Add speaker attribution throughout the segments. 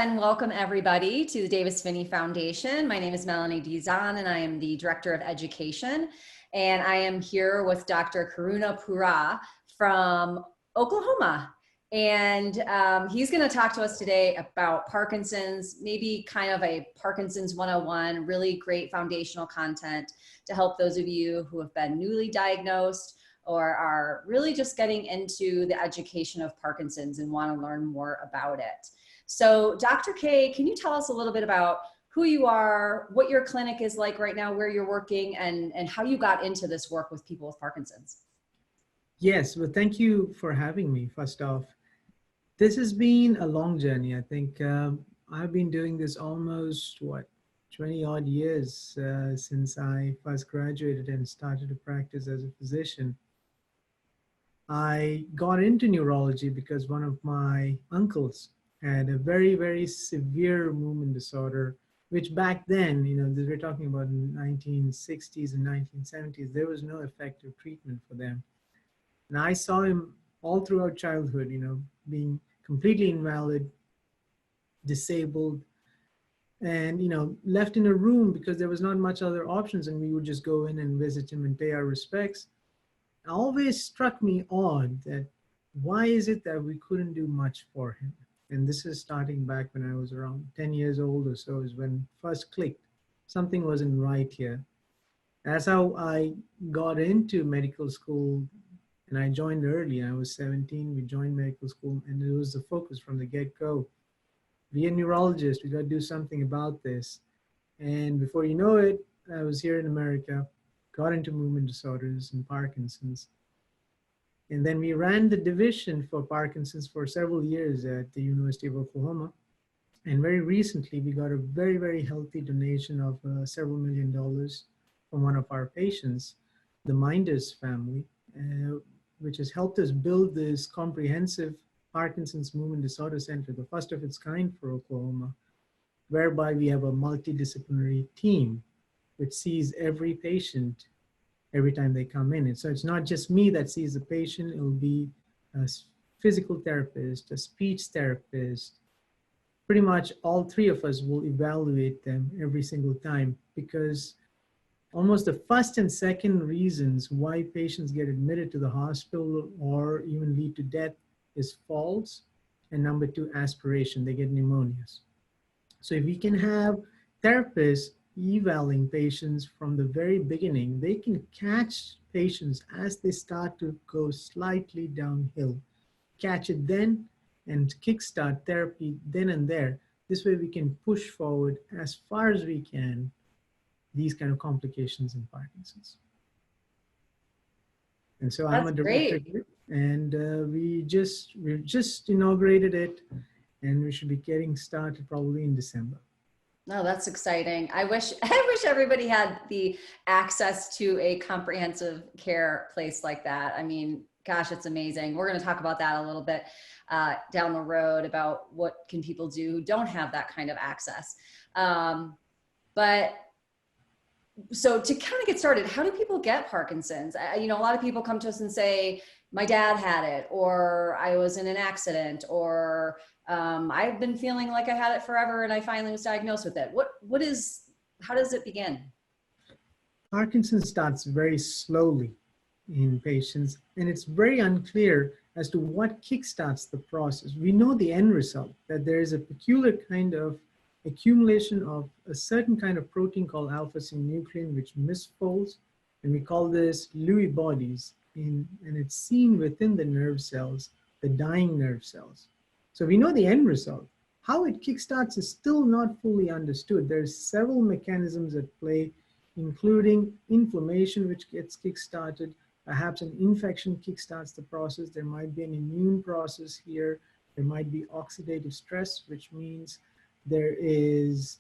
Speaker 1: and welcome everybody to the Davis Phinney Foundation. My name is Melanie Dizan and I am the Director of Education. And I am here with Dr. Karunapuzha from Oklahoma. And he's going to talk to us today about Parkinson's, maybe kind of a Parkinson's 101, really great foundational content to help those of you who have been newly diagnosed or are really just getting into the education of Parkinson's and want to learn more about it. So Dr. K, can you tell us a little bit about who you are, what your clinic is like right now, where you're working, and how you got into this work with people with Parkinson's?
Speaker 2: Yes, well, thank you for having me, first off. This has been a long journey. I think I've been doing this almost, 20 odd years since I first graduated and started to practice as a physician. I got into neurology because one of my uncles had a very, very severe movement disorder, which back then, we're talking about in the 1960s and 1970s, there was no effective treatment for them. And I saw him all throughout childhood, being completely invalid, disabled, and, left in a room because there was not much other options. And we would just go in and visit him and pay our respects. It always struck me odd that why is it that we couldn't do much for him? And this is starting back when I was around 10 years old or so is when first clicked. Something wasn't right here. That's how I got into medical school. And I joined early. I was 17. We joined medical school, and it was the focus from the get-go. Be a neurologist. We got to do something about this. And before you know it, I was here in America, got into movement disorders and Parkinson's. And then we ran the division for Parkinson's for several years at the University of Oklahoma. And very recently, we got a very, very healthy donation of several $1 million from one of our patients, the Minders family, which has helped us build this comprehensive Parkinson's Movement Disorder Center, the first of its kind for Oklahoma, whereby we have a multidisciplinary team which sees every patient every time they come in. And so it's not just me that sees the patient, it'll be a physical therapist, a speech therapist. Pretty much all three of us will evaluate them every single time, because almost the first and second reasons why patients get admitted to the hospital or even lead to death is falls, and number two, aspiration. They get pneumonias. So if we can have therapists evaluating patients from the very beginning, they can catch patients as they start to go slightly downhill, catch it then, and kickstart therapy then and there. This way we can push forward as far as we can these kind of complications in Parkinson's. And so I'm a director here, and we've just inaugurated it, and we should be getting started probably in December.
Speaker 1: No, that's exciting. I wish everybody had the access to a comprehensive care place like that. I mean, gosh, it's amazing. We're going to talk about that a little bit down the road about what can people do who don't have that kind of access. But so to kind of get started, how do people get Parkinson's? A lot of people come to us and say, my dad had it, or I was in an accident, or I've been feeling like I had it forever and I finally was diagnosed with it. How does it begin?
Speaker 2: Parkinson's starts very slowly in patients, and it's very unclear as to what kickstarts the process. We know the end result, that there is a peculiar kind of accumulation of a certain kind of protein called alpha-synuclein, which misfolds, and we call this Lewy bodies, and it's seen within the nerve cells, the dying nerve cells. So we know the end result. How it kickstarts is still not fully understood. There's several mechanisms at play, including inflammation, which gets kickstarted. Perhaps an infection kickstarts the process. There might be an immune process here. There might be oxidative stress, which means there is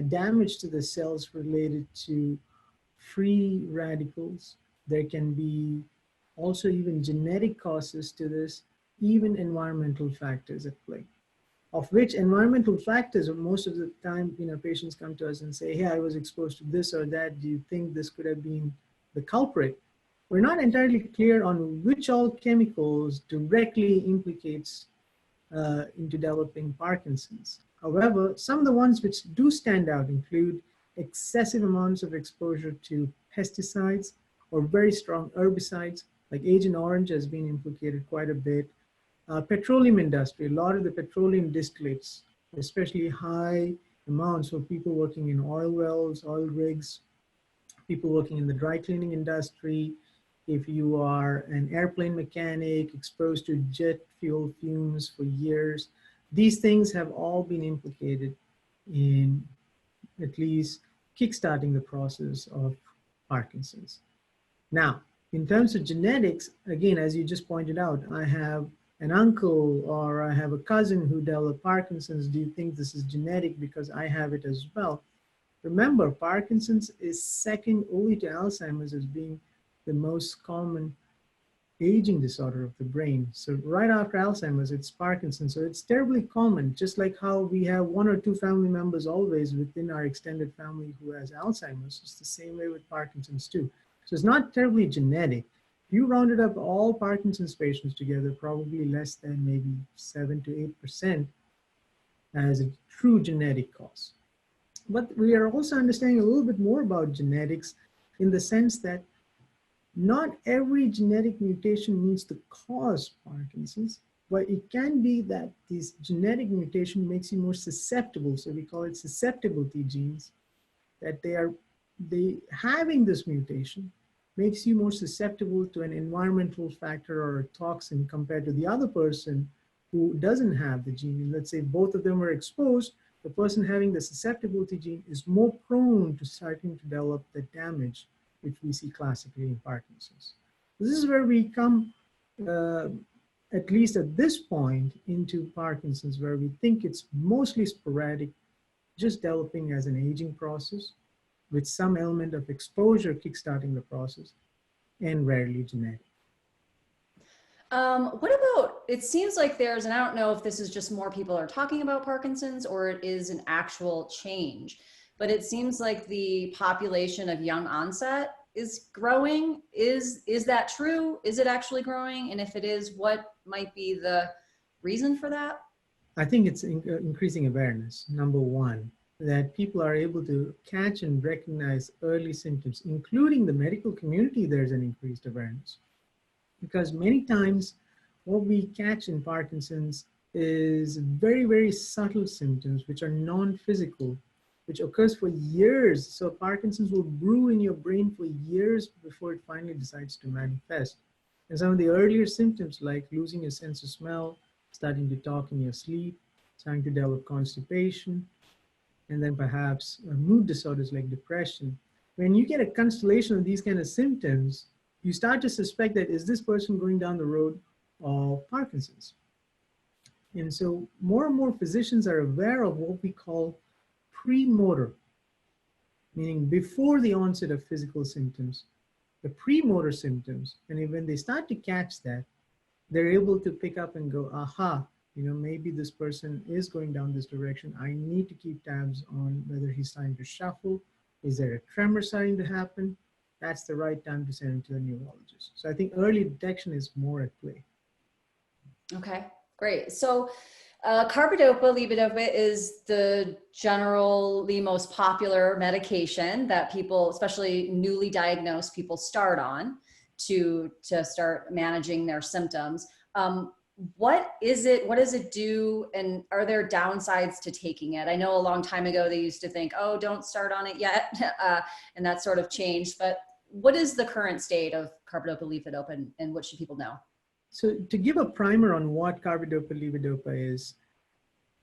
Speaker 2: damage to the cells related to free radicals. There can be also even genetic causes to this, even environmental factors at play. Of which environmental factors, most of the time, patients come to us and say, hey, I was exposed to this or that. Do you think this could have been the culprit? We're not entirely clear on which all chemicals directly implicates into developing Parkinson's. However, some of the ones which do stand out include excessive amounts of exposure to pesticides or very strong herbicides, like Agent Orange has been implicated quite a bit. Petroleum industry, a lot of the petroleum distillates, especially high amounts for people working in oil wells, oil rigs, people working in the dry cleaning industry. If you are an airplane mechanic exposed to jet fuel fumes for years, these things have all been implicated in at least kickstarting the process of Parkinson's. Now, in terms of genetics, again, as you just pointed out, I have an uncle or I have a cousin who developed Parkinson's. Do you think this is genetic because I have it as well? Remember, Parkinson's is second only to Alzheimer's as being the most common aging disorder of the brain. So right after Alzheimer's, it's Parkinson's. So it's terribly common, just like how we have one or two family members always within our extended family who has Alzheimer's. It's the same way with Parkinson's too. So it's not terribly genetic. If you rounded up all Parkinson's patients together, probably less than maybe 7 to 8% as a true genetic cause. But we are also understanding a little bit more about genetics in the sense that not every genetic mutation needs to cause Parkinson's, but it can be that this genetic mutation makes you more susceptible. So we call it susceptibility genes, that having this mutation makes you more susceptible to an environmental factor or a toxin compared to the other person who doesn't have the gene. Let's say both of them are exposed. The person having the susceptibility gene is more prone to starting to develop the damage which we see classically in Parkinson's. This is where we come, at least at this point, into Parkinson's, where we think it's mostly sporadic, just developing as an aging process with some element of exposure kickstarting the process, and rarely genetic.
Speaker 1: What about, it seems like there's, and I don't know if this is just more people are talking about Parkinson's or it is an actual change, but it seems like the population of young onset is growing. Is that true? Is it actually growing? And if it is, what might be the reason for that?
Speaker 2: I think it's increasing awareness, number one, that people are able to catch and recognize early symptoms, including the medical community. There's an increased awareness. Because many times what we catch in Parkinson's is very, very subtle symptoms, which are non-physical, which occurs for years. So Parkinson's will brew in your brain for years before it finally decides to manifest. And some of the earlier symptoms, like losing your sense of smell, starting to talk in your sleep, starting to develop constipation, and then perhaps mood disorders like depression. When you get a constellation of these kind of symptoms, you start to suspect that, is this person going down the road of Parkinson's? And so more and more physicians are aware of what we call premotor, meaning before the onset of physical symptoms, the premotor symptoms. And when they start to catch that, they're able to pick up and go, aha, maybe this person is going down this direction. I need to keep tabs on whether he's starting to shuffle. Is there a tremor starting to happen? That's the right time to send him to a neurologist. So I think early detection is more at play.
Speaker 1: Okay, great. So carbidopa, levodopa is the generally most popular medication that people, especially newly diagnosed people, start on to start managing their symptoms. What is it? What does it do? And are there downsides to taking it? I know a long time ago they used to think, oh, don't start on it yet. And that sort of changed. But what is the current state of carbidopa, levodopa, and what should people know?
Speaker 2: So to give a primer on what carbidopa, levodopa is,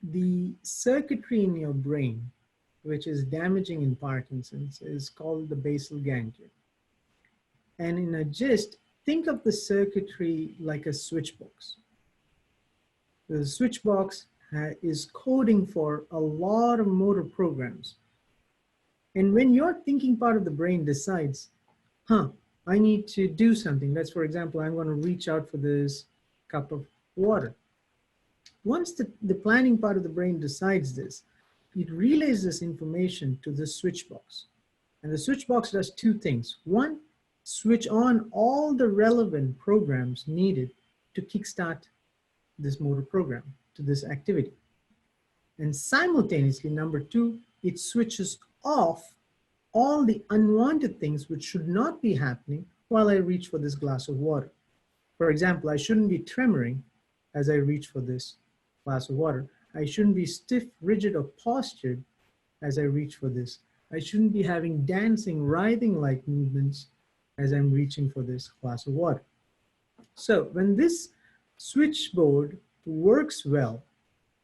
Speaker 2: the circuitry in your brain, which is damaging in Parkinson's, is called the basal ganglia. And in a gist, think of the circuitry like a switch box. The switch box is coding for a lot of motor programs. And when your thinking part of the brain decides, I need to do something. Let's, for example, I'm going to reach out for this cup of water. Once the planning part of the brain decides this, it relays this information to the switch box. And the switch box does two things. One, switch on all the relevant programs needed to kickstart this motor program, to this activity. And simultaneously, number two, it switches off all the unwanted things which should not be happening while I reach for this glass of water. For example, I shouldn't be tremoring as I reach for this glass of water. I shouldn't be stiff, rigid, or postured as I reach for this. I shouldn't be having dancing, writhing-like movements as I'm reaching for this glass of water. So when this switchboard works well,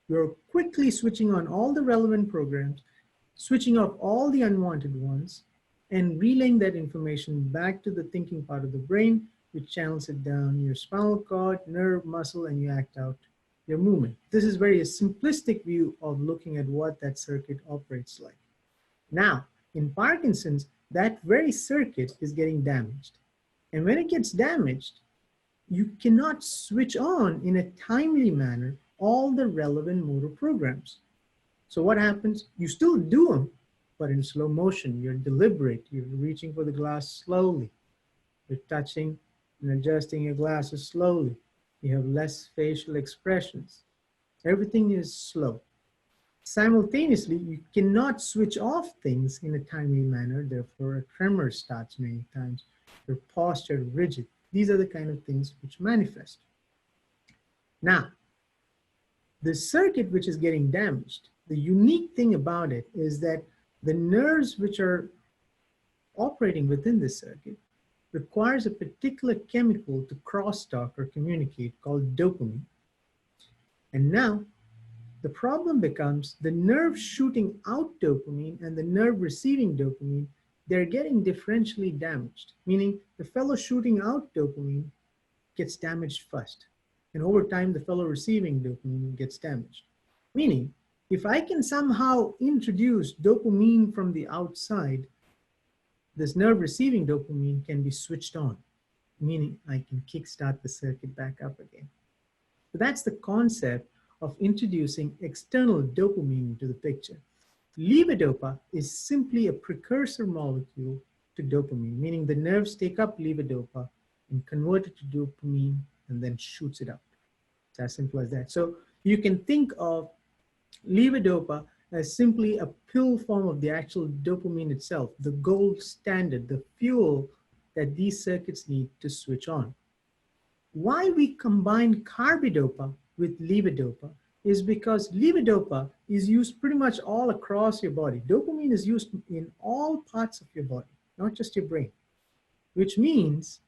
Speaker 2: you're quickly switching on all the relevant programs, switching off all the unwanted ones, and relaying that information back to the thinking part of the brain, which channels it down your spinal cord, nerve, muscle, and you act out your movement. This is very a simplistic view of looking at what that circuit operates like. Now, in Parkinson's, that very circuit is getting damaged. And when it gets damaged, you cannot switch on in a timely manner all the relevant motor programs. So what happens? You still do them, but in slow motion. You're deliberate. You're reaching for the glass slowly. You're touching and adjusting your glasses slowly. You have less facial expressions. Everything is slow. Simultaneously, you cannot switch off things in a timely manner. Therefore, a tremor starts many times. Your posture rigid. These are the kind of things which manifest. Now, the circuit which is getting damaged, the unique thing about it is that the nerves which are operating within the circuit requires a particular chemical to crosstalk or communicate called dopamine. And now the problem becomes the nerve shooting out dopamine and the nerve receiving dopamine, they're getting differentially damaged, meaning the fellow shooting out dopamine gets damaged first. And over time, the fellow receiving dopamine gets damaged. Meaning, if I can somehow introduce dopamine from the outside, this nerve receiving dopamine can be switched on, meaning I can kickstart the circuit back up again. So that's the concept of introducing external dopamine into the picture. Levodopa is simply a precursor molecule to dopamine, meaning the nerves take up levodopa and convert it to dopamine and then shoots it out. It's as simple as that. So you can think of levodopa as simply a pill form of the actual dopamine itself, the gold standard, the fuel that these circuits need to switch on. Why we combine carbidopa with levodopa is because levodopa is used pretty much all across your body. Dopamine is used in all parts of your body, not just your brain, which means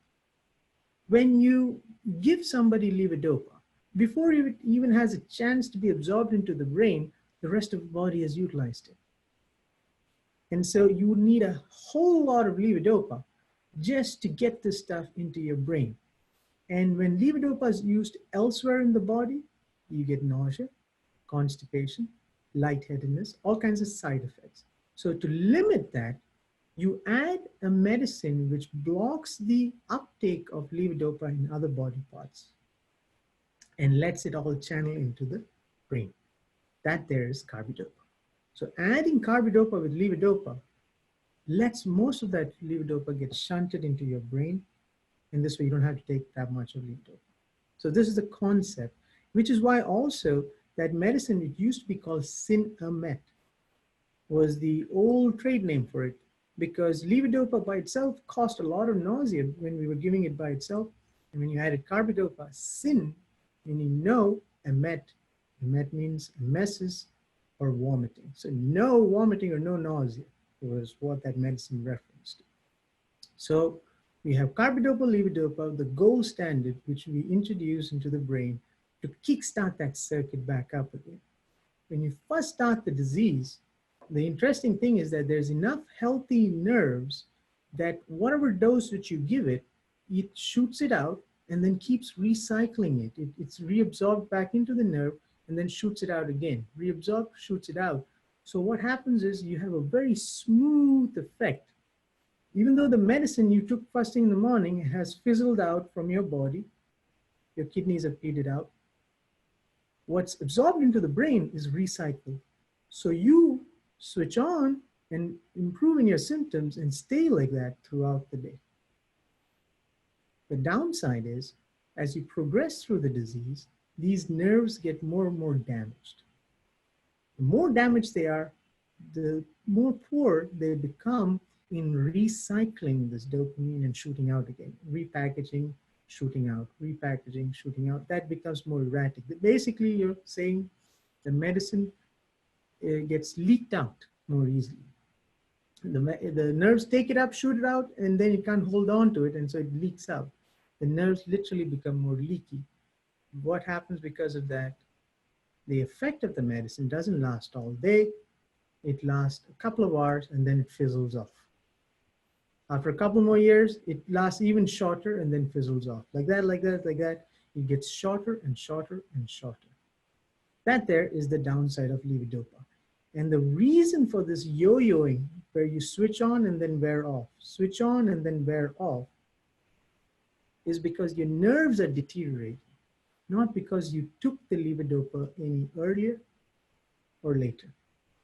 Speaker 2: when you give somebody levodopa, before it even has a chance to be absorbed into the brain, the rest of the body has utilized it. And so you would need a whole lot of levodopa just to get this stuff into your brain. And when levodopa is used elsewhere in the body, you get nausea, constipation, lightheadedness, all kinds of side effects. So to limit that, you add a medicine which blocks the uptake of levodopa in other body parts and lets it all channel into the brain. That there is carbidopa. So adding carbidopa with levodopa lets most of that levodopa get shunted into your brain, and this way you don't have to take that much of levodopa. So this is the concept, which is why also that medicine, it used to be called Sinemet, was the old trade name for it, because levodopa by itself caused a lot of nausea when we were giving it by itself. And when you added carbidopa, sin, meaning no, emet. Emet means emesis or vomiting. So no vomiting or no nausea was what that medicine referenced. So we have carbidopa, levodopa, the gold standard, which we introduce into the brain to kickstart that circuit back up again. When you first start the disease, the interesting thing is that there's enough healthy nerves that whatever dose which you give it, it shoots it out and then keeps recycling it. It's reabsorbed back into the nerve and then shoots it out again. Reabsorb, shoots it out. So what happens is you have a very smooth effect. Even though the medicine you took first thing in the morning has fizzled out from your body, your kidneys have peed it out, what's absorbed into the brain is recycled. So you switch on and improving your symptoms and stay like that throughout the day. The downside is, as you progress through the disease, these nerves get more and more damaged. The more damaged they are, the more poor they become in recycling this dopamine and shooting out again, repackaging, shooting out, repackaging, shooting out. That becomes more erratic. Basically, you're saying the medicine gets leaked out more easily. The nerves take it up, shoot it out, and then it can't hold on to it, and so it leaks out. The nerves literally become more leaky. What happens because of that? The effect of the medicine doesn't last all day. It lasts a couple of hours, and then it fizzles off. After a couple more years, it lasts even shorter and then fizzles off. Like that, like that, like that. It gets shorter and shorter and shorter. That there is the downside of levodopa. And the reason for this yo-yoing, where you switch on and then wear off, switch on and then wear off, is because your nerves are deteriorating, not because you took the levodopa any earlier or later.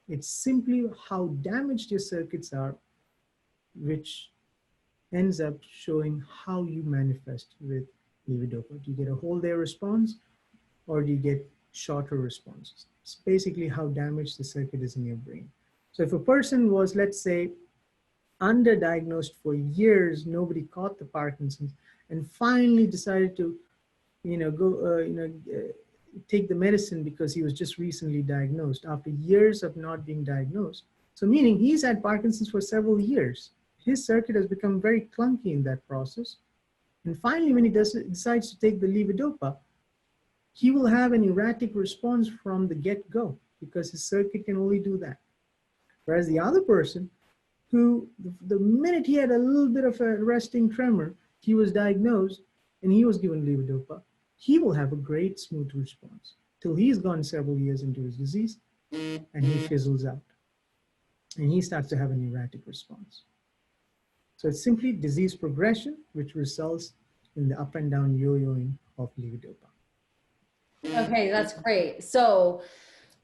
Speaker 2: It's simply how damaged your circuits are, which ends up showing how you manifest with levodopa. Do you get a whole day response, or do you get shorter responses? It's basically how damaged the circuit is in your brain. So if a person was, let's say, underdiagnosed for years, nobody caught the Parkinson's, and finally decided to, take the medicine because he was just recently diagnosed after years of not being diagnosed. So meaning he's had Parkinson's for several years. His circuit has become very clunky in that process. And finally, when he decides to take the levodopa, he will have an erratic response from the get-go because his circuit can only do that. Whereas the other person who, the minute he had a little bit of a resting tremor, he was diagnosed and he was given levodopa, he will have a great smooth response till he's gone several years into his disease and he fizzles out and he starts to have an erratic response. So it's simply disease progression, which results in the up and down yo-yoing of levodopa.
Speaker 1: Okay, that's great. So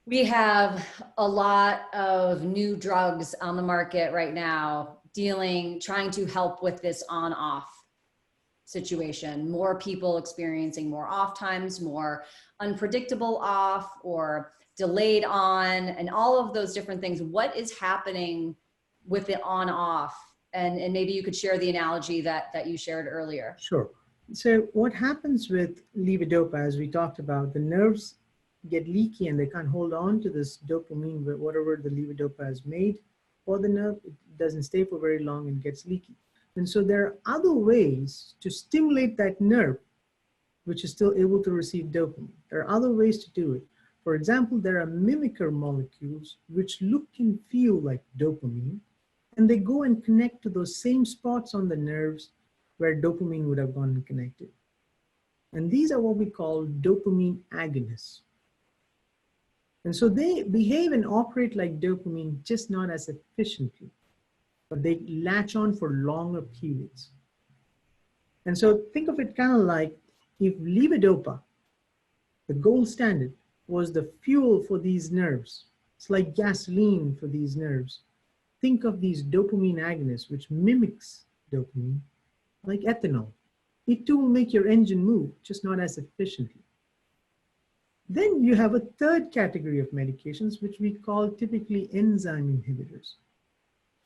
Speaker 1: we have a lot of new drugs on the market right now trying to help with this on-off situation. More people experiencing more off times, more unpredictable off or delayed on, and all of those different things. What is happening with the on-off? And maybe you could share the analogy that you shared earlier.
Speaker 2: Sure. So what happens with levodopa, as we talked about, the nerves get leaky and they can't hold on to this dopamine, whatever the levodopa has made for the nerve. It doesn't stay for very long and gets leaky. And so there are other ways to stimulate that nerve, which is still able to receive dopamine. There are other ways to do it. For example, there are mimicker molecules which look and feel like dopamine, and they go and connect to those same spots on the nerves where dopamine would have gone and connected. And these are what we call dopamine agonists. And so they behave and operate like dopamine, just not as efficiently, but they latch on for longer periods. And so think of it kind of like if levodopa, the gold standard, was the fuel for these nerves. It's like gasoline for these nerves. Think of these dopamine agonists, which mimics dopamine, like ethanol. It too will make your engine move, just not as efficiently. Then you have a third category of medications, which we call typically enzyme inhibitors.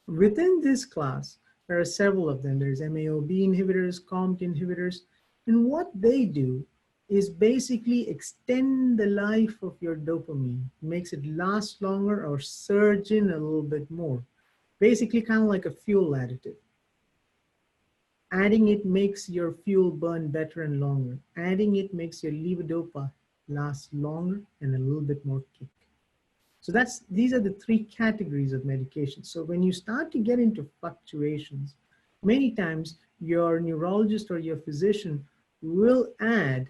Speaker 2: Within this class, there are several of them. There's MAOB inhibitors, COMT inhibitors, and what they do is basically extend the life of your dopamine, makes it last longer or surge in a little bit more. Basically kind of like a fuel additive. Adding it makes your fuel burn better and longer. Adding it makes your levodopa last longer and a little bit more kick. So these are the three categories of medication. So when you start to get into fluctuations, many times your neurologist or your physician will add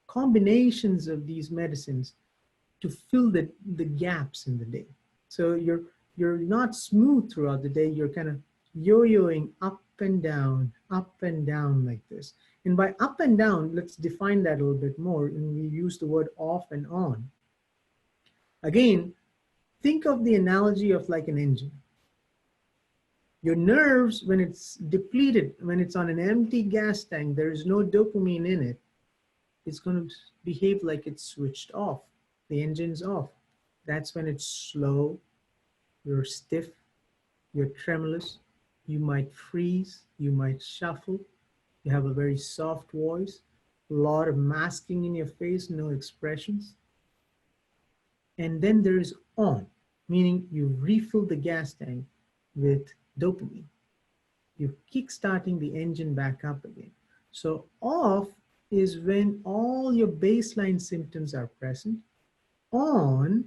Speaker 2: combinations of these medicines to fill the gaps in the day. So you're not smooth throughout the day. You're kind of yo-yoing up and down like this. And by up and down, let's define that a little bit more. And we use the word off and on. Again, think of the analogy of like an engine. Your nerves, when it's depleted, when it's on an empty gas tank, there is no dopamine in it, it's going to behave like it's switched off. The engine's off. That's when it's slow, you're stiff, you're tremulous, you might freeze, you might shuffle, you have a very soft voice, a lot of masking in your face, no expressions. And then there is on, meaning you refill the gas tank with dopamine. You're kickstarting the engine back up again. So off is when all your baseline symptoms are present. On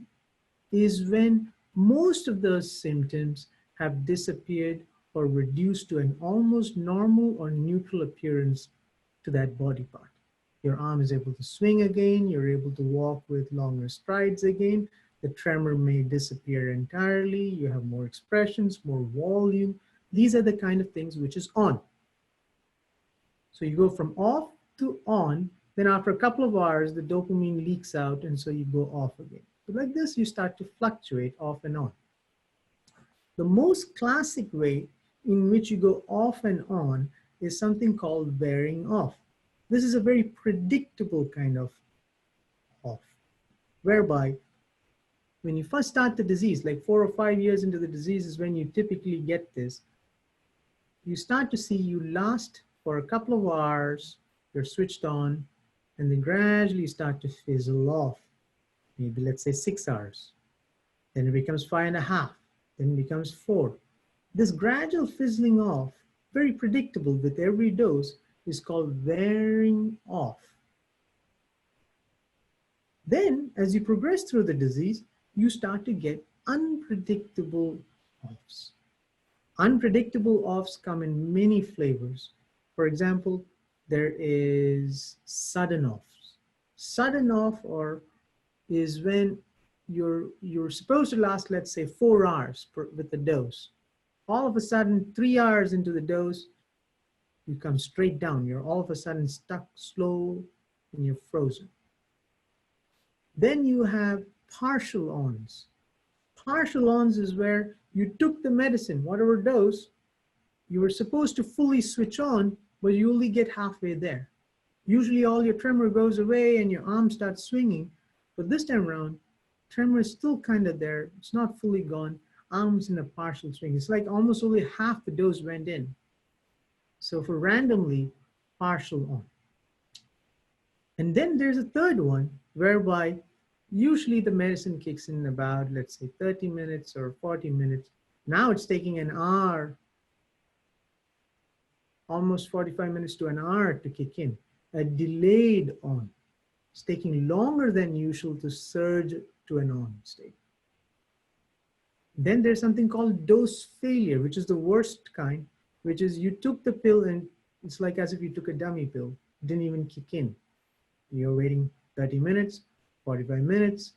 Speaker 2: is when most of those symptoms have disappeared or reduced to an almost normal or neutral appearance to that body part. Your arm is able to swing again, you're able to walk with longer strides again, the tremor may disappear entirely, you have more expressions, more volume. These are the kind of things which is on. So you go from off to on, then after a couple of hours, the dopamine leaks out, and so you go off again. So like this, you start to fluctuate off and on. The most classic way in which you go off and on is something called wearing off. This is a very predictable kind of off, whereby when you first start the disease, like 4 or 5 years into the disease is when you typically get this, you start to see you last for a couple of hours, you're switched on, and then gradually start to fizzle off. Maybe let's say 6 hours. Then it becomes 5.5, then it becomes 4. This gradual fizzling off, very predictable with every dose, is called wearing off. Then, as you progress through the disease, you start to get unpredictable offs. Unpredictable offs come in many flavors. For example, there is sudden offs. Sudden off is when you're supposed to last, let's say, 4 hours with the dose. All of a sudden, 3 hours into the dose, you come straight down. You're all of a sudden stuck slow and you're frozen. Then you have partial ons. Partial ons is where you took the medicine, whatever dose, you were supposed to fully switch on, but you only get halfway there. Usually all your tremor goes away and your arm starts swinging, but this time around, tremor is still kind of there. It's not fully gone. Arms in a partial swing. It's like almost only half the dose went in. So for randomly, partial on. And then there's a third one, whereby usually the medicine kicks in about, let's say, 30 minutes or 40 minutes. Now it's taking an hour, almost 45 minutes to an hour to kick in. A delayed on. It's taking longer than usual to surge to an on state. Then there's something called dose failure, which is the worst kind, which is you took the pill and it's like as if you took a dummy pill. It didn't even kick in. You're waiting 30 minutes, 45 minutes,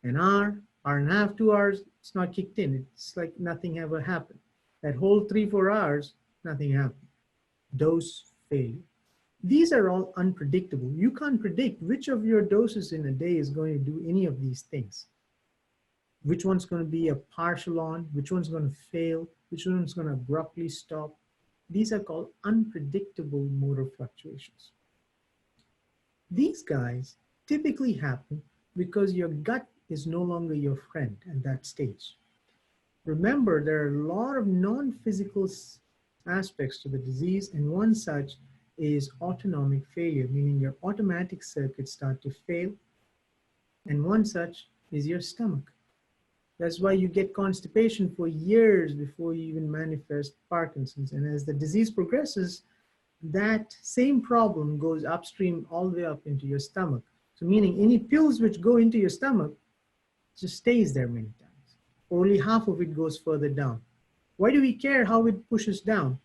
Speaker 2: an hour, hour and a half, 2 hours, it's not kicked in. It's like nothing ever happened. That whole 3-4 hours, nothing happened. Dose failure. These are all unpredictable. You can't predict which of your doses in a day is going to do any of these things. Which one's going to be a partial on, which one's going to fail, which one's going to abruptly stop. These are called unpredictable motor fluctuations. These guys typically happen because your gut is no longer your friend at that stage. Remember, there are a lot of non-physical aspects to the disease, and one such is autonomic failure, meaning your automatic circuits start to fail, and one such is your stomach. That's why you get constipation for years before you even manifest Parkinson's. And as the disease progresses, that same problem goes upstream all the way up into your stomach. So meaning any pills which go into your stomach just stays there many times. Only half of it goes further down. Why do we care how it pushes down?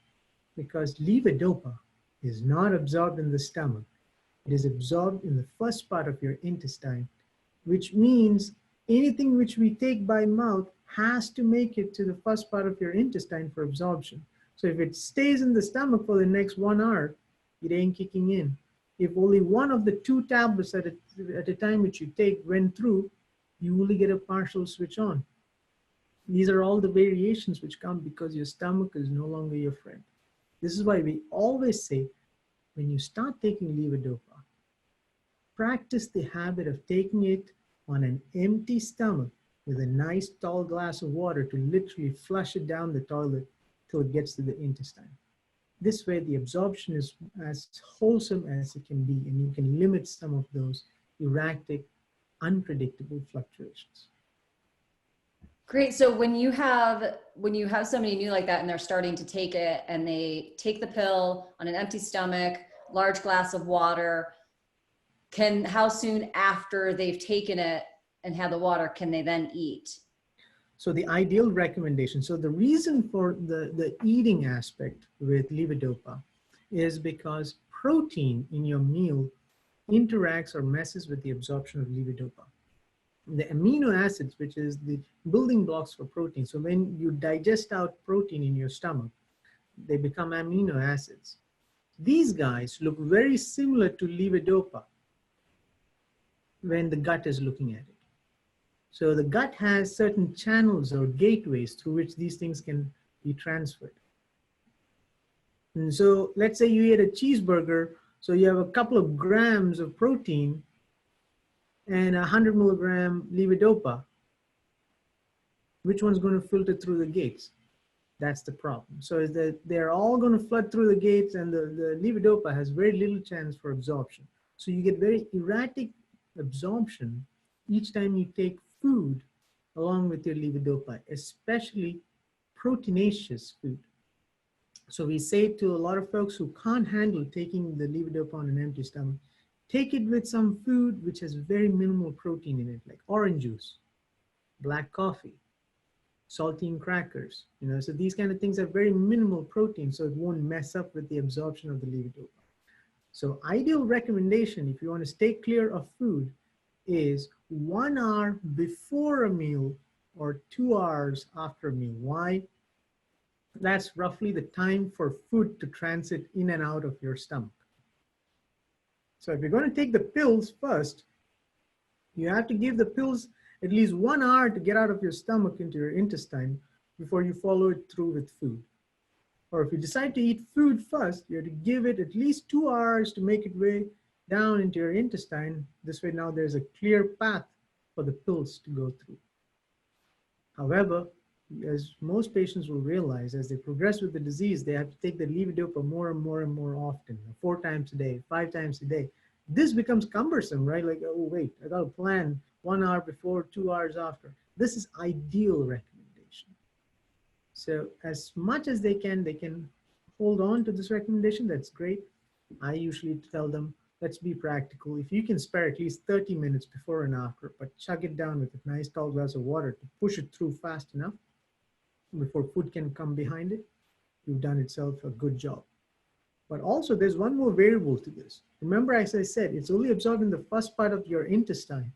Speaker 2: Because levodopa is not absorbed in the stomach. It is absorbed in the first part of your intestine, which means anything which we take by mouth has to make it to the first part of your intestine for absorption. So if it stays in the stomach for the next 1 hour, it ain't kicking in. If only one of the 2 tablets at a time which you take went through, you only get a partial switch on. These are all the variations which come because your stomach is no longer your friend. This is why we always say, when you start taking levodopa, practice the habit of taking it on an empty stomach with a nice tall glass of water to literally flush it down the toilet till it gets to the intestine. This way, the absorption is as wholesome as it can be, and you can limit some of those erratic, unpredictable fluctuations.
Speaker 1: Great. So when you have somebody new like that and they're starting to take it and they take the pill on an empty stomach, large glass of water, how soon after they've taken it and had the water can they then eat?
Speaker 2: So the ideal recommendation, so the reason for the eating aspect with levodopa is because protein in your meal interacts or messes with the absorption of levodopa. The amino acids, which is the building blocks for protein. So when you digest out protein in your stomach, they become amino acids. These guys look very similar to levodopa when the gut is looking at it. So the gut has certain channels or gateways through which these things can be transferred. And so let's say you ate a cheeseburger, so you have a couple of grams of protein and 100 milligram levodopa. Which one's going to filter through the gates? That's the problem. So is that they're all going to flood through the gates, and the levodopa has very little chance for absorption. So you get very erratic absorption each time you take food along with your levodopa, especially proteinaceous food. So we say to a lot of folks who can't handle taking the levodopa on an empty stomach, take it with some food which has very minimal protein in it, like orange juice, black coffee, saltine crackers. So these kind of things have very minimal protein, so it won't mess up with the absorption of the levodopa. So ideal recommendation, if you want to stay clear of food, is 1 hour before a meal or 2 hours after a meal. Why? That's roughly the time for food to transit in and out of your stomach. So if you're going to take the pills first, you have to give the pills at least 1 hour to get out of your stomach into your intestine before you follow it through with food. Or if you decide to eat food first, you have to give it at least 2 hours to make it way down into your intestine. This way now there's a clear path for the pills to go through. However, as most patients will realize, as they progress with the disease, they have to take the levodopa more and more and more often, 4 times a day, 5 times a day. This becomes cumbersome, right? Like, oh, wait, I got to plan 1 hour before, 2 hours after. This is ideal recommendation. So as much as they can hold on to this recommendation, that's great. I usually tell them, let's be practical. If you can spare at least 30 minutes before and after, but chug it down with a nice tall glass of water to push it through fast enough before food can come behind it, you've done itself a good job. But also there's one more variable to this. Remember, as I said, it's only absorbed in the first part of your intestine.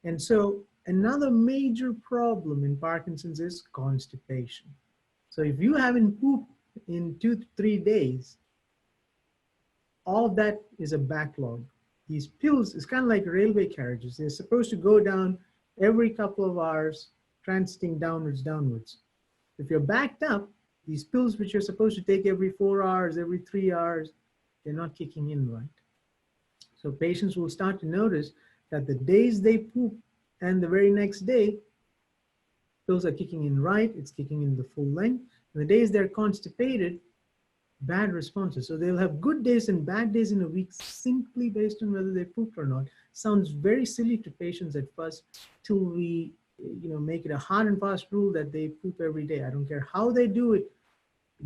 Speaker 2: And so another major problem in Parkinson's is constipation. So if you haven't pooped in 2 to 3 days, all of that is a backlog. These pills is kind of like railway carriages. They're supposed to go down every couple of hours, transiting downwards. If you're backed up, these pills which you're supposed to take every 4 hours, every 3 hours, they're not kicking in right. So patients will start to notice that the days they poop and the very next day, pills are kicking in right, it's kicking in the full length. And the days they're constipated, bad responses. So they'll have good days and bad days in a week simply based on whether they pooped or not. Sounds very silly to patients at first till we make it a hard and fast rule that they poop every day. I don't care how they do it.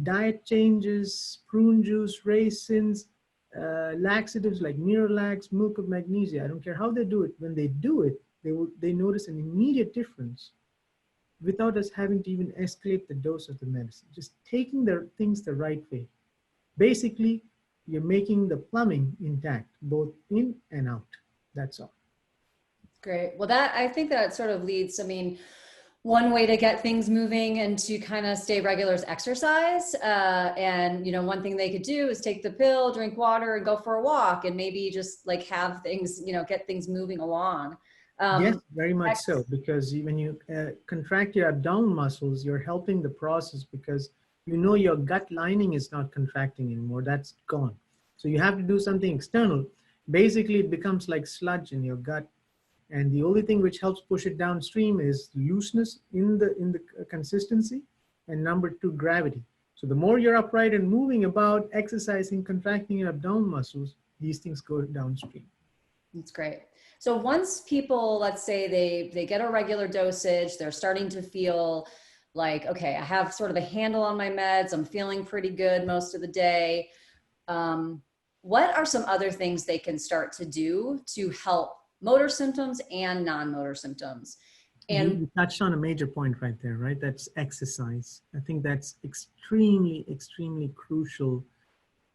Speaker 2: Diet changes, prune juice, raisins, laxatives like Miralax, milk of magnesia. I don't care how they do it. When they do it, they notice an immediate difference without us having to even escalate the dose of the medicine. Just taking the things the right way. Basically, you're making the plumbing intact, both in and out. That's all.
Speaker 1: Great. Well, I think that sort of leads, one way to get things moving and to kind of stay regular is exercise. And, one thing they could do is take the pill, drink water, and go for a walk, and maybe just like have things, get things moving along.
Speaker 2: Yes, very much so, because when you contract your abdominal muscles, you're helping the process because your gut lining is not contracting anymore. That's gone. So you have to do something external. Basically, it becomes like sludge in your gut. And the only thing which helps push it downstream is looseness in the consistency, and number two, gravity. So the more you're upright and moving about, exercising, contracting your abdominal muscles, these things go downstream.
Speaker 1: That's great. So once people, let's say they get a regular dosage, they're starting to feel like, okay, I have sort of a handle on my meds, I'm feeling pretty good most of the day. What are some other things they can start to do to help motor symptoms and non-motor symptoms? And
Speaker 2: you touched on a major point right there, right? That's exercise. I think that's extremely, extremely crucial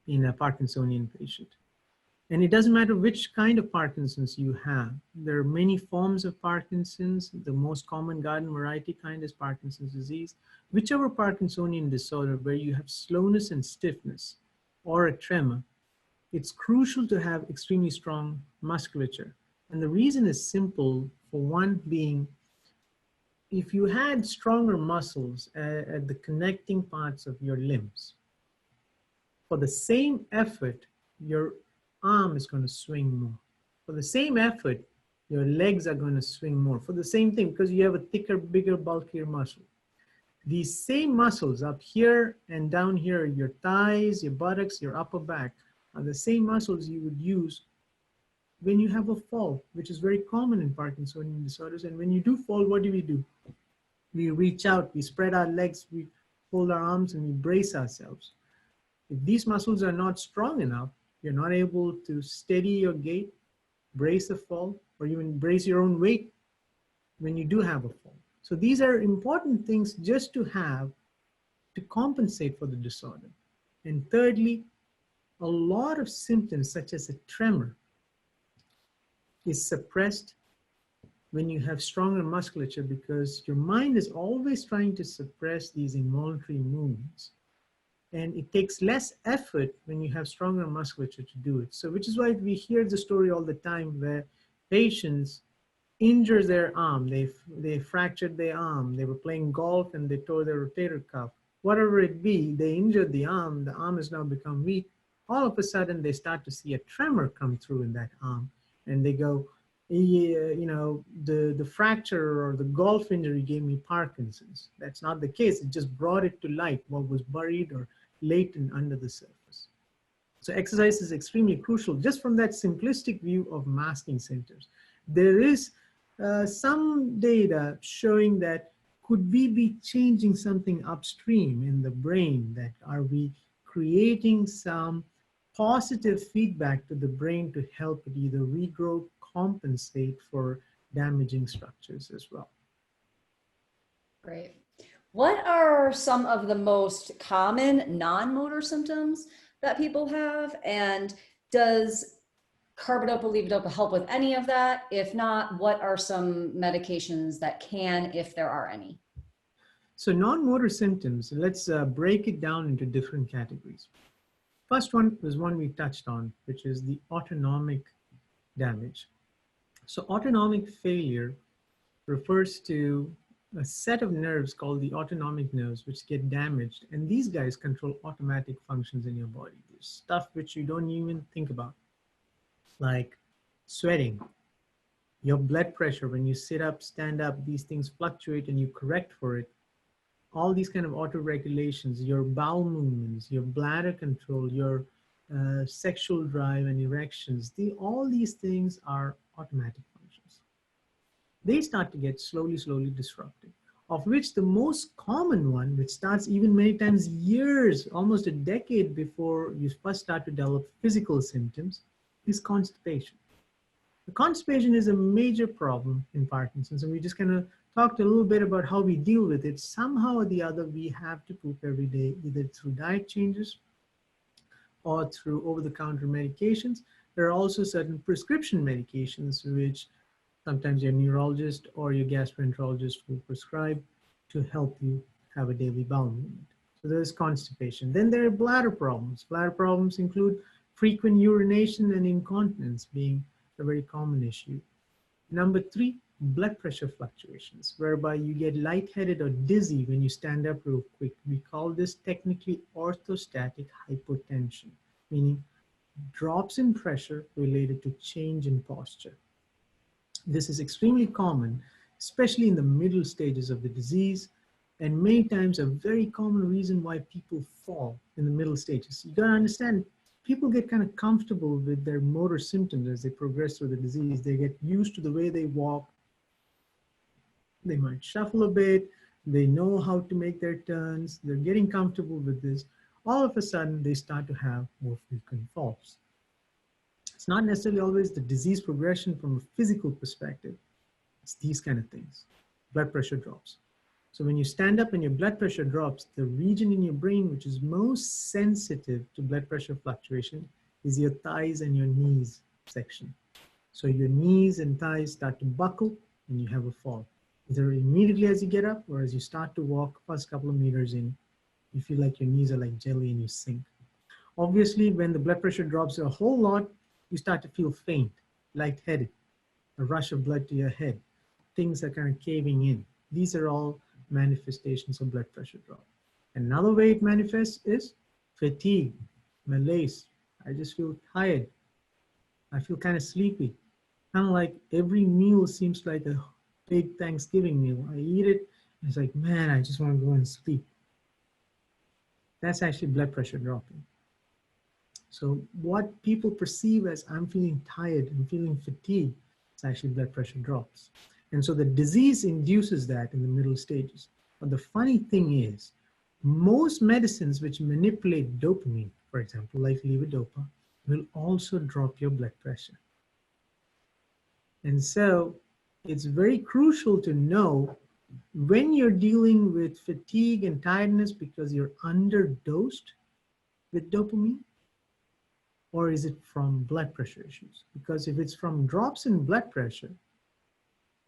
Speaker 2: in a Parkinsonian patient. And it doesn't matter which kind of Parkinson's you have. There are many forms of Parkinson's. The most common garden variety kind is Parkinson's disease. Whichever Parkinsonian disorder where you have slowness and stiffness or a tremor, it's crucial to have extremely strong musculature. And the reason is simple. For one being, if you had stronger muscles at the connecting parts of your limbs, for the same effort, your arm is going to swing more. For the same effort, your legs are going to swing more. For the same thing, because you have a thicker, bigger, bulkier muscle. These same muscles up here and down here, your thighs, your buttocks, your upper back, are the same muscles you would use when you have a fall, which is very common in Parkinsonian disorders. And when you do fall, what do? We reach out, we spread our legs, we fold our arms, and we brace ourselves. If these muscles are not strong enough, you're not able to steady your gait, brace a fall, or even brace your own weight when you do have a fall. So these are important things just to have to compensate for the disorder. And thirdly, a lot of symptoms such as a tremor is suppressed when you have stronger musculature, because your mind is always trying to suppress these involuntary movements. And it takes less effort when you have stronger musculature to do it. So which is why we hear the story all the time where patients injure their arm. They fractured their arm. They were playing golf and they tore their rotator cuff. Whatever it be, they injured the arm has now become weak. All of a sudden they start to see a tremor come through in that arm. And they go, the fracture or the golf injury gave me Parkinson's. That's not the case. It just brought it to light, what was buried or latent under the surface. So exercise is extremely crucial just from that simplistic view of masking symptoms. There is some data showing that could we be changing something upstream in the brain? That are we creating some positive feedback to the brain to help it either regrow, compensate for damaging structures as well.
Speaker 1: great. What are some of the most common non-motor symptoms that people have? And does carbidopa, levodopa help with any of that? If not, what are some medications that can, if there are any?
Speaker 2: So non-motor symptoms, let's break it down into different categories. First one is one we touched on, which is the autonomic damage. So autonomic failure refers to a set of nerves called the autonomic nerves, which get damaged. And these guys control automatic functions in your body. There's stuff which you don't even think about, like sweating, your blood pressure. When you sit up, stand up, these things fluctuate and you correct for it. All these kind of auto regulations, your bowel movements, your bladder control, your sexual drive and erections, all these things are automatic functions. They start to get slowly disrupted, of which the most common one, which starts even many times years, almost a decade before you first start to develop physical symptoms, is constipation. The constipation is a major problem in Parkinson's, and we just kind of talked a little bit about how we deal with it. Somehow or the other, we have to poop every day, either through diet changes or through over-the-counter medications. There are also certain prescription medications which sometimes your neurologist or your gastroenterologist will prescribe to help you have a daily bowel movement. So there's constipation. Then there are bladder problems. Bladder problems include frequent urination and incontinence being a very common issue. Number 3, blood pressure fluctuations, whereby you get lightheaded or dizzy when you stand up real quick. We call this technically orthostatic hypotension, meaning drops in pressure related to change in posture. This is extremely common, especially in the middle stages of the disease, and many times a very common reason why people fall in the middle stages. You gotta understand, people get kind of comfortable with their motor symptoms as they progress through the disease. They get used to the way they walk. They might shuffle a bit. They know how to make their turns. They're getting comfortable with this. All of a sudden, they start to have more frequent falls. It's not necessarily always the disease progression from a physical perspective. It's these kind of things. Blood pressure drops. So when you stand up and your blood pressure drops, the region in your brain which is most sensitive to blood pressure fluctuation is your thighs and your knees section. So your knees and thighs start to buckle and you have a fall. Either immediately as you get up or as you start to walk, first couple of meters in, you feel like your knees are like jelly and you sink. Obviously, when the blood pressure drops a whole lot, you start to feel faint, lightheaded, a rush of blood to your head. Things are kind of caving in. These are all manifestations of blood pressure drop. Another way it manifests is fatigue, malaise. I just feel tired. I feel kind of sleepy. Kind of like every meal seems like a big Thanksgiving meal. I eat it, and it's like, man, I just want to go and sleep. That's actually blood pressure dropping. So what people perceive as I'm feeling tired, I'm feeling fatigued, it's actually blood pressure drops. And so the disease induces that in the middle stages. But the funny thing is, most medicines which manipulate dopamine, for example, like levodopa, will also drop your blood pressure. And so it's very crucial to know when you're dealing with fatigue and tiredness because you're underdosed with dopamine, or is it from blood pressure issues? Because if it's from drops in blood pressure,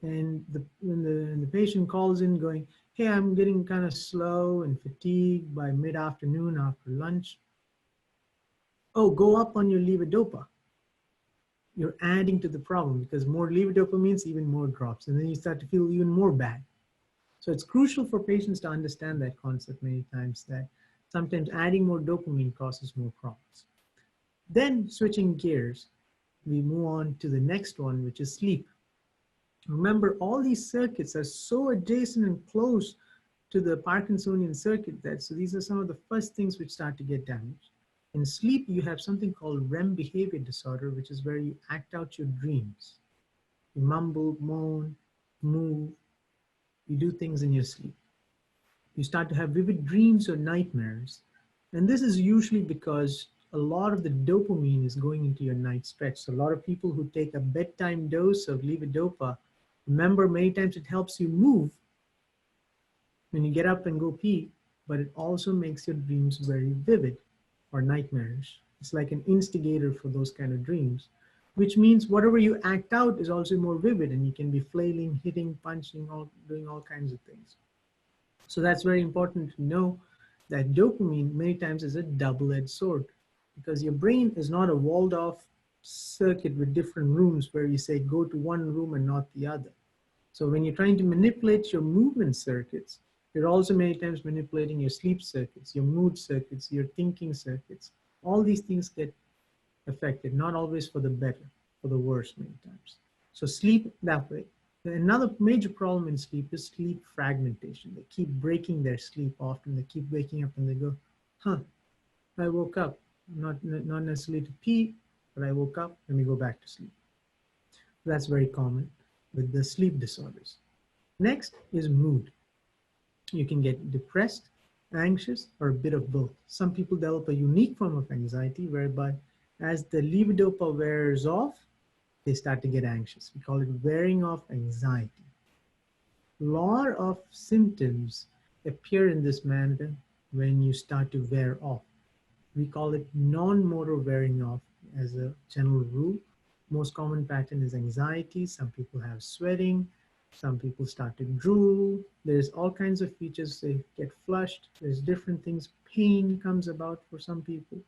Speaker 2: and when the patient calls in going, hey, I'm getting kind of slow and fatigued by mid-afternoon after lunch. Oh, go up on your levodopa. You're adding to the problem because more levodopa means even more drops. And then you start to feel even more bad. So it's crucial for patients to understand that concept many times, that sometimes adding more dopamine causes more problems. Then switching gears, we move on to the next one, which is sleep. Remember, all these circuits are so adjacent and close to the Parkinsonian circuit that, so these are some of the first things which start to get damaged. In sleep, you have something called REM behavior disorder, which is where you act out your dreams. You mumble, moan, move, you do things in your sleep. You start to have vivid dreams or nightmares. And this is usually because a lot of the dopamine is going into your night stretch. So a lot of people who take a bedtime dose of levodopa, remember, many times it helps you move when you get up and go pee, but it also makes your dreams very vivid or nightmarish. It's like an instigator for those kind of dreams, which means whatever you act out is also more vivid and you can be flailing, hitting, punching, doing all kinds of things. So that's very important to know that dopamine many times is a double-edged sword because your brain is not a walled off circuit with different rooms where you say go to one room and not the other. So when you're trying to manipulate your movement circuits, you're also many times manipulating your sleep circuits, your mood circuits, your thinking circuits. All these things get affected, not always for the better, for the worse many times. So sleep that way. Another major problem in sleep is sleep fragmentation. They keep breaking their sleep often. They keep waking up and they go, I woke up, not necessarily to pee, but I woke up, let me go back to sleep. That's very common with the sleep disorders. Next is mood. You can get depressed, anxious, or a bit of both. Some people develop a unique form of anxiety whereby as the levodopa wears off, they start to get anxious. We call it wearing off anxiety. A lot of symptoms appear in this manner when you start to wear off. We call it non-motor wearing off as a general rule. Most common pattern is anxiety. Some people have sweating. Some people start to drool. There's all kinds of features. They get flushed. There's different things. Pain comes about for some people.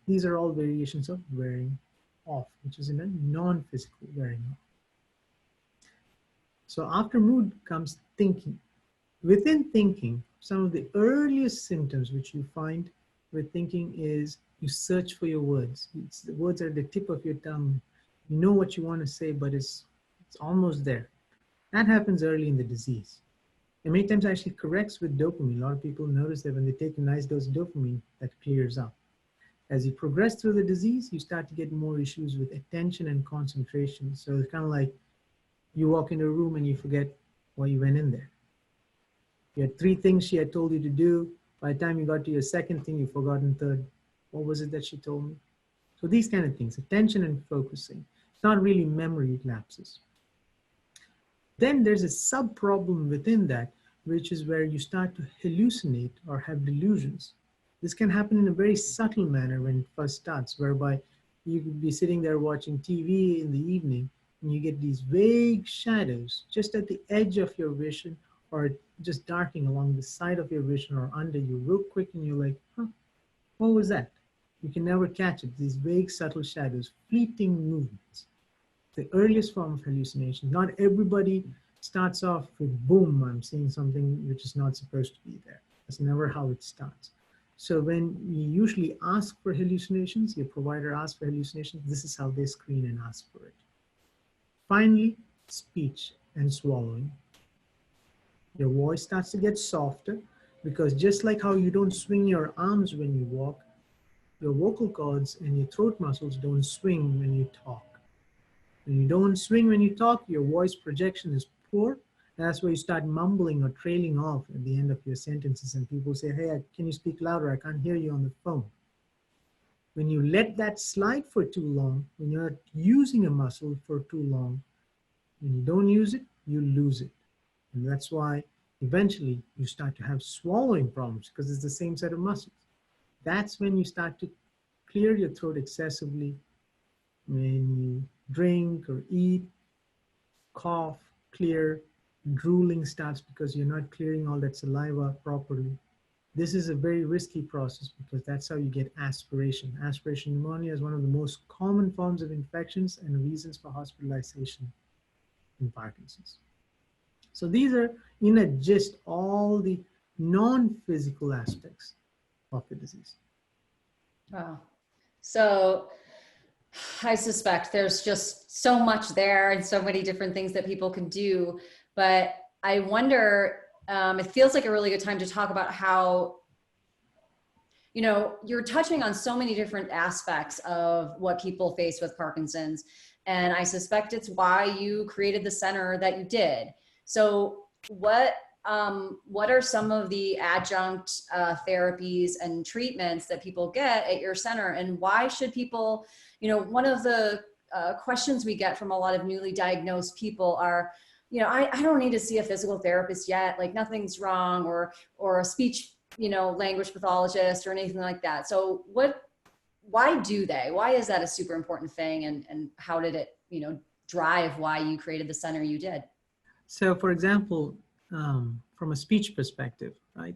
Speaker 2: These are all variations of wearing off, which is in a non-physical wearing off. So after mood comes thinking. Within thinking, some of the earliest symptoms which you find with thinking is you search for your words. The words are at the tip of your tongue. You know what you want to say, but it's It's almost there. That happens early in the disease. And many times actually corrects with dopamine. A lot of people notice that when they take a nice dose of dopamine, that clears up. As you progress through the disease, you start to get more issues with attention and concentration. So it's kind of like you walk into a room and you forget why you went in there. You had 3 things she had told you to do. By the time you got to your second thing, you've forgotten third. What was it that she told me? So these kind of things, attention and focusing. It's not really memory lapses. Then there's a sub-problem within that, which is where you start to hallucinate or have delusions. This can happen in a very subtle manner when it first starts, whereby you could be sitting there watching TV in the evening and you get these vague shadows just at the edge of your vision or just darting along the side of your vision or under you real quick, and you're like, huh, what was that? You can never catch it. These vague, subtle shadows, fleeting movements. The earliest form of hallucination. Not everybody starts off with, boom, I'm seeing something which is not supposed to be there. That's never how it starts. So when we usually ask for hallucinations, your provider asks for hallucinations, this is how they screen and ask for it. Finally, speech and swallowing. Your voice starts to get softer because just like how you don't swing your arms when you walk, your vocal cords and your throat muscles don't swing when you talk. When you don't swing when you talk, your voice projection is poor. That's where you start mumbling or trailing off at the end of your sentences, and people say, hey, can you speak louder? I can't hear you on the phone. When you let that slide for too long, when you're not using a muscle for too long, when you don't use it, you lose it. And that's why eventually you start to have swallowing problems because it's the same set of muscles. That's when you start to clear your throat excessively. When you drink or eat, cough, clear, drooling starts because you're not clearing all that saliva properly. This is a very risky process because that's how you get aspiration. Aspiration pneumonia is one of the most common forms of infections and reasons for hospitalization in Parkinson's. So these are, in a gist, all the non-physical aspects of the disease.
Speaker 1: Wow. So I suspect there's just so much there and so many different things that people can do. But I wonder, it feels like a really good time to talk about how, you know, you're touching on so many different aspects of what people face with Parkinson's. And I suspect it's why you created the center that you did. So what are some of the adjunct therapies and treatments that people get at your center, and why should people, you know, one of the questions we get from a lot of newly diagnosed people are, you know, I don't need to see a physical therapist yet, like nothing's wrong, or a speech, you know, language pathologist or anything like that. So why do they? Why is that a super important thing, and how did it, you know, drive why you created the center you did?
Speaker 2: So for example, from a speech perspective, right?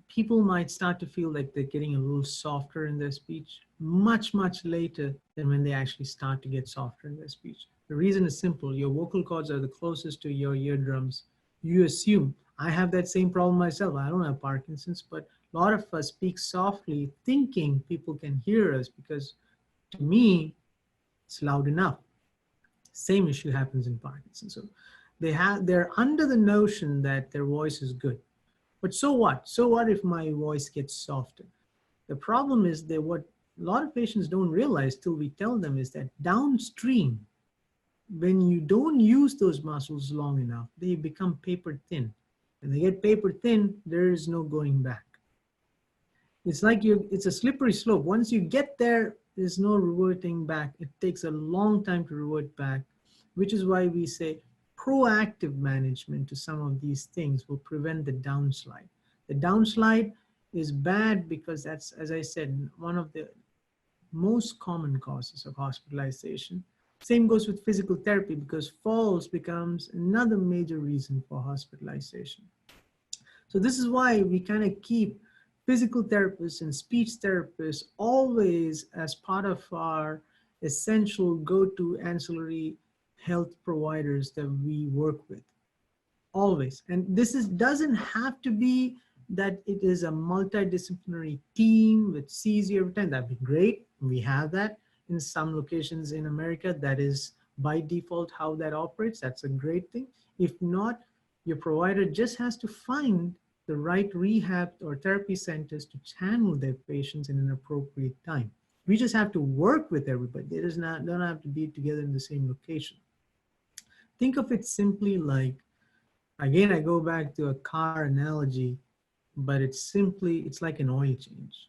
Speaker 2: People might start to feel like they're getting a little softer in their speech much, much later than when they actually start to get softer in their speech. The reason is simple. Your vocal cords are the closest to your eardrums. You assume, I have that same problem myself. I don't have Parkinson's, but a lot of us speak softly thinking people can hear us because to me, it's loud enough. Same issue happens in Parkinson's. So they're under the notion that their voice is good. But so what? So what if my voice gets softer? The problem is that what a lot of patients don't realize till we tell them is that downstream, when you don't use those muscles long enough, they become paper thin. When they get paper thin, there is no going back. It's like it's a slippery slope. Once you get there, there's no reverting back. It takes a long time to revert back, which is why we say proactive management to some of these things will prevent the downslide. The downslide is bad because that's, as I said, one of the most common causes of hospitalization. Same goes with physical therapy because falls becomes another major reason for hospitalization. So this is why we kind of keep physical therapists and speech therapists always as part of our essential go-to ancillary health providers that we work with, always. And this doesn't have to be that it is a multidisciplinary team that sees you every time. That'd be great. We have that in some locations in America. That is by default how that operates, that's a great thing. If not, your provider just has to find the right rehab or therapy centers to channel their patients in an appropriate time. We just have to work with everybody. They just don't have to be together in the same location. Think of it simply like, again, I go back to a car analogy, but it's like an oil change,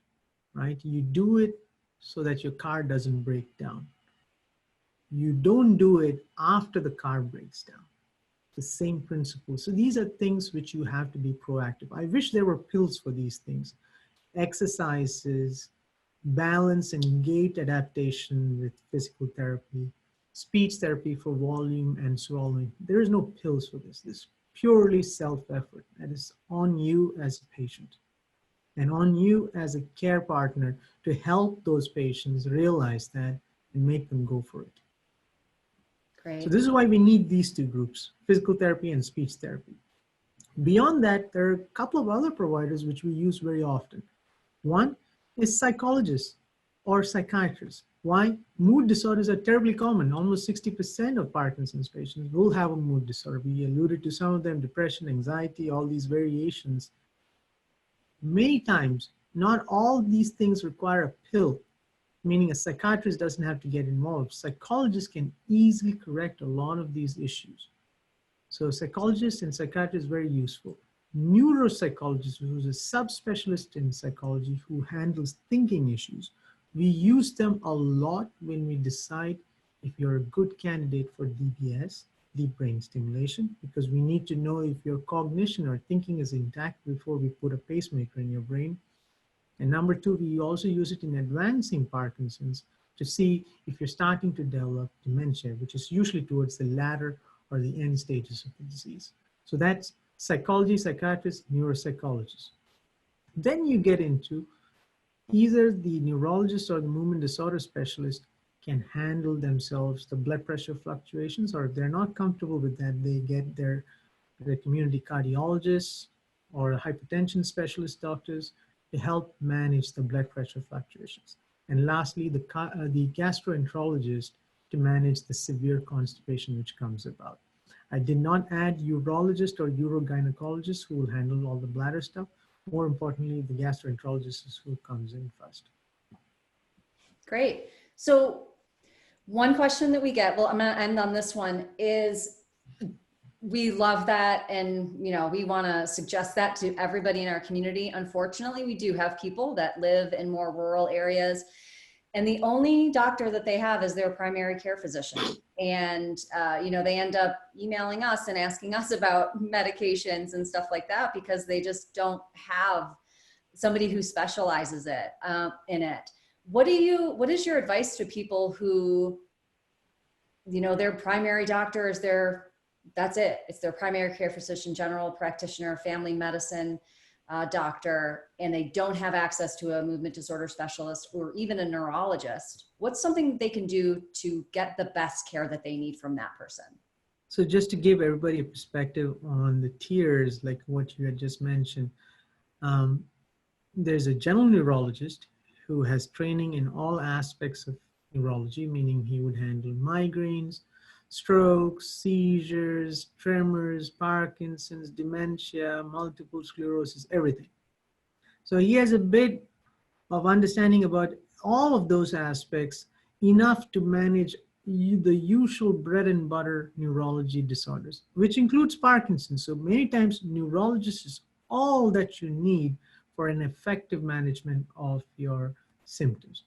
Speaker 2: right? You do it so that your car doesn't break down. You don't do it after the car breaks down. The same principle. So these are things which you have to be proactive. I wish there were pills for these things. Exercises, balance and gait adaptation with physical therapy, speech therapy for volume and swallowing. There is no pills for this. This is purely self-effort. That is on you as a patient and on you as a care partner to help those patients realize that and make them go for it.
Speaker 1: Great.
Speaker 2: So this is why we need these two groups, physical therapy and speech therapy. Beyond that, there are a couple of other providers which we use very often. One is psychologists or psychiatrists. Why? Mood disorders are terribly common. Almost 60% of Parkinson's patients will have a mood disorder. We alluded to some of them: depression, anxiety, all these variations. Many times, not all these things require a pill, meaning a psychiatrist doesn't have to get involved. Psychologists can easily correct a lot of these issues. So psychologists and psychiatrists are very useful. Neuropsychologist, who's a subspecialist in psychology who handles thinking issues, we use them a lot when we decide if you're a good candidate for DBS, deep brain stimulation, because we need to know if your cognition or thinking is intact before we put a pacemaker in your brain. And number two, we also use it in advancing Parkinson's to see if you're starting to develop dementia, which is usually towards the latter or the end stages of the disease. So that's psychology, psychiatrists, neuropsychologists. Then you get into either the neurologist or the movement disorder specialist can handle themselves the blood pressure fluctuations, or if they're not comfortable with that, they get their community cardiologists or hypertension specialist doctors to help manage the blood pressure fluctuations. And lastly, the gastroenterologist to manage the severe constipation which comes about. I did not add urologist or urogynecologist who will handle all the bladder stuff. More importantly, the gastroenterologist is who comes in first.
Speaker 1: Great. So one question that we get, well, I'm going to end on this one, is we love that, and we want to suggest that to everybody in our community. Unfortunately, we do have people that live in more rural areas, and the only doctor that they have is their primary care physician. And they end up emailing us and asking us about medications and stuff like that because they just don't have somebody who specializes in it. What is your advice to people who, their primary doctor is that's it. It's their primary care physician, general practitioner, family medicine doctor, and they don't have access to a movement disorder specialist or even a neurologist? What's something they can do to get the best care that they need from that person?
Speaker 2: So just to give everybody a perspective on the tiers, like what you had just mentioned, there's a general neurologist who has training in all aspects of neurology, meaning he would handle migraines, strokes, seizures, tremors, Parkinson's, dementia, multiple sclerosis, everything. So he has a bit of understanding about all of those aspects, enough to manage the usual bread and butter neurology disorders, which includes Parkinson's. So many times neurologist is all that you need for an effective management of your symptoms.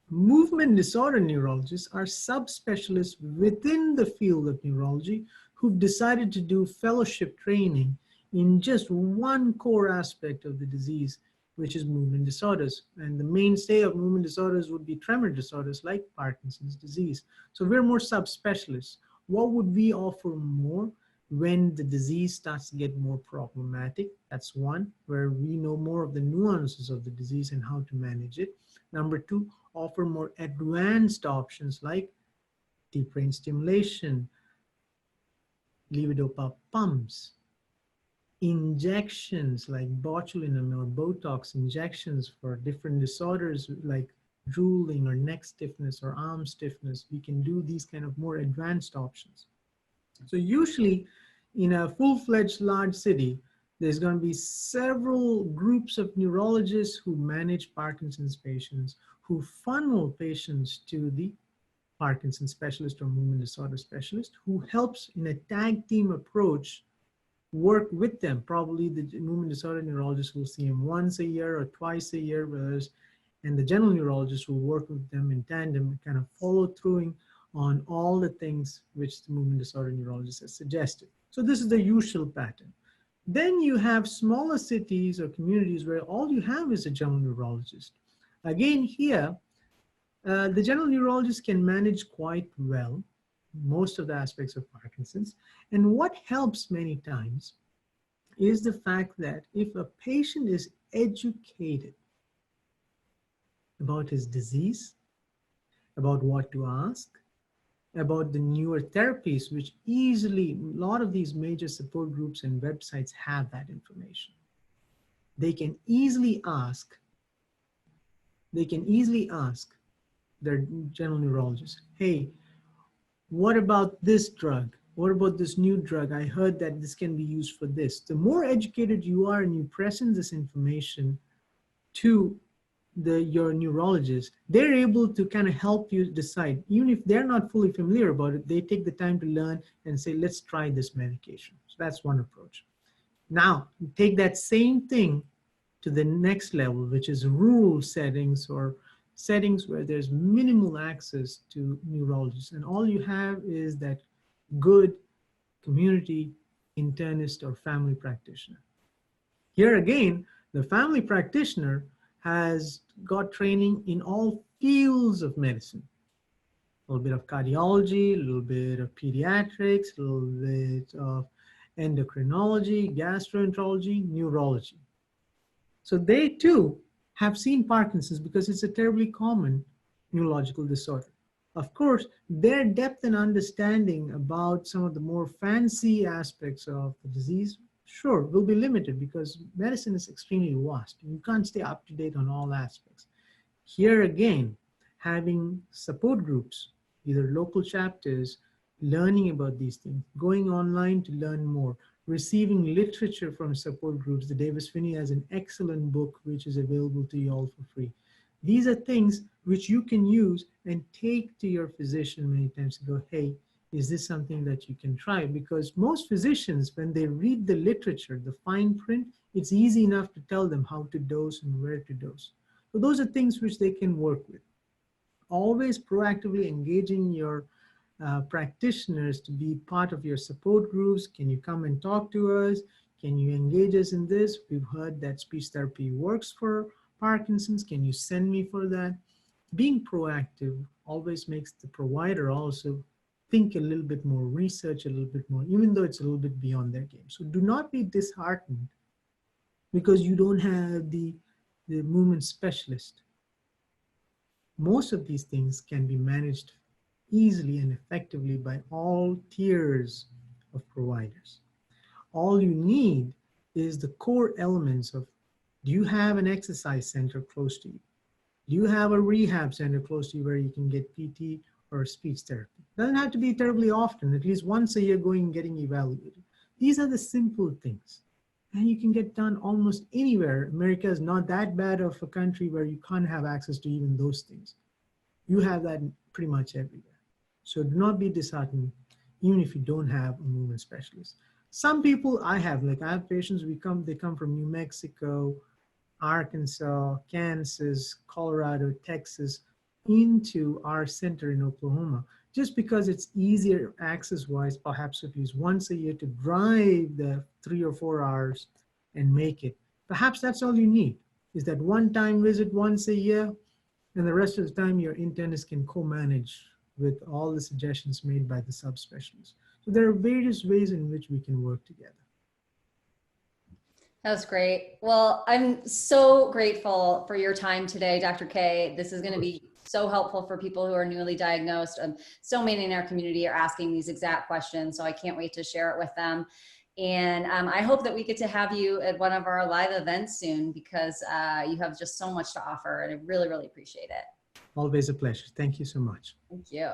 Speaker 2: Movement disorder neurologists are subspecialists within the field of neurology who've decided to do fellowship training in just one core aspect of the disease, which is movement disorders. And the mainstay of movement disorders would be tremor disorders like Parkinson's disease. So we're more subspecialists. What would we offer more when the disease starts to get more problematic? That's one, where we know more of the nuances of the disease and how to manage it. Number two, offer more advanced options like deep brain stimulation, levodopa pumps, injections like botulinum or Botox injections for different disorders like drooling or neck stiffness or arm stiffness, we can do these kind of more advanced options. So usually in a full-fledged large city, there's going to be several groups of neurologists who manage Parkinson's patients, who funnel patients to the Parkinson specialist or movement disorder specialist, who helps in a tag team approach work with them. Probably the movement disorder neurologist will see him once a year or twice a year, whereas, and the general neurologist will work with them in tandem, kind of follow through on all the things which the movement disorder neurologist has suggested. So this is the usual pattern. Then you have smaller cities or communities where all you have is a general neurologist. Again, here, the general neurologist can manage quite well most of the aspects of Parkinson's. And what helps many times is the fact that if a patient is educated about his disease, about what to ask, about the newer therapies, which easily, a lot of these major support groups and websites have that information. They can easily ask their general neurologist, hey, what about this drug? What about this new drug? I heard that this can be used for this. The more educated you are and you present this information to your neurologist, they're able to kind of help you decide. Even if they're not fully familiar about it, they take the time to learn and say, let's try this medication. So that's one approach. Now, take that same thing to the next level, which is rural settings or settings where there's minimal access to neurologists. And all you have is that good community internist or family practitioner. Here again, the family practitioner has got training in all fields of medicine. A little bit of cardiology, a little bit of pediatrics, a little bit of endocrinology, gastroenterology, neurology. So they too have seen Parkinson's because it's a terribly common neurological disorder. Of course, their depth and understanding about some of the more fancy aspects of the disease, sure, will be limited because medicine is extremely vast. You can't stay up to date on all aspects. Here again, having support groups, either local chapters, learning about these things, going online to learn more, receiving literature from support groups. The Davis Phinney has an excellent book which is available to you all for free. These are things which you can use and take to your physician many times to go, hey, is this something that you can try? Because most physicians, when they read the literature, the fine print, it's easy enough to tell them how to dose and where to dose. So those are things which they can work with. Always proactively engaging your practitioners to be part of your support groups. Can you come and talk to us? Can you engage us in this? We've heard that speech therapy works for Parkinson's. Can you send me for that? Being proactive always makes the provider also think a little bit more, research a little bit more, even though it's a little bit beyond their game. So do not be disheartened because you don't have the movement specialist. Most of these things can be managed easily and effectively by all tiers of providers. All you need is the core elements of, do you have an exercise center close to you? Do you have a rehab center close to you where you can get PT or speech therapy? Doesn't have to be terribly often, at least once a year going and getting evaluated. These are the simple things. And you can get done almost anywhere. America is not that bad of a country where you can't have access to even those things. You have that pretty much everywhere. So do not be disheartened, even if you don't have a movement specialist. Some people I have patients, they come from New Mexico, Arkansas, Kansas, Colorado, Texas, into our center in Oklahoma, just because it's easier access-wise, perhaps at least once a year to drive the 3 or 4 hours and make it. Perhaps that's all you need, is that one-time visit once a year, and the rest of the time your internist can co-manage with all the suggestions made by the subspecialist. So there are various ways in which we can work together.
Speaker 1: That was great. Well, I'm so grateful for your time today, Dr. K. This is going to be so helpful for people who are newly diagnosed. So many in our community are asking these exact questions, so I can't wait to share it with them. And I hope that we get to have you at one of our live events soon, because you have just so much to offer, and I really, really appreciate it.
Speaker 2: Always a pleasure. Thank you so much.
Speaker 1: Thank you.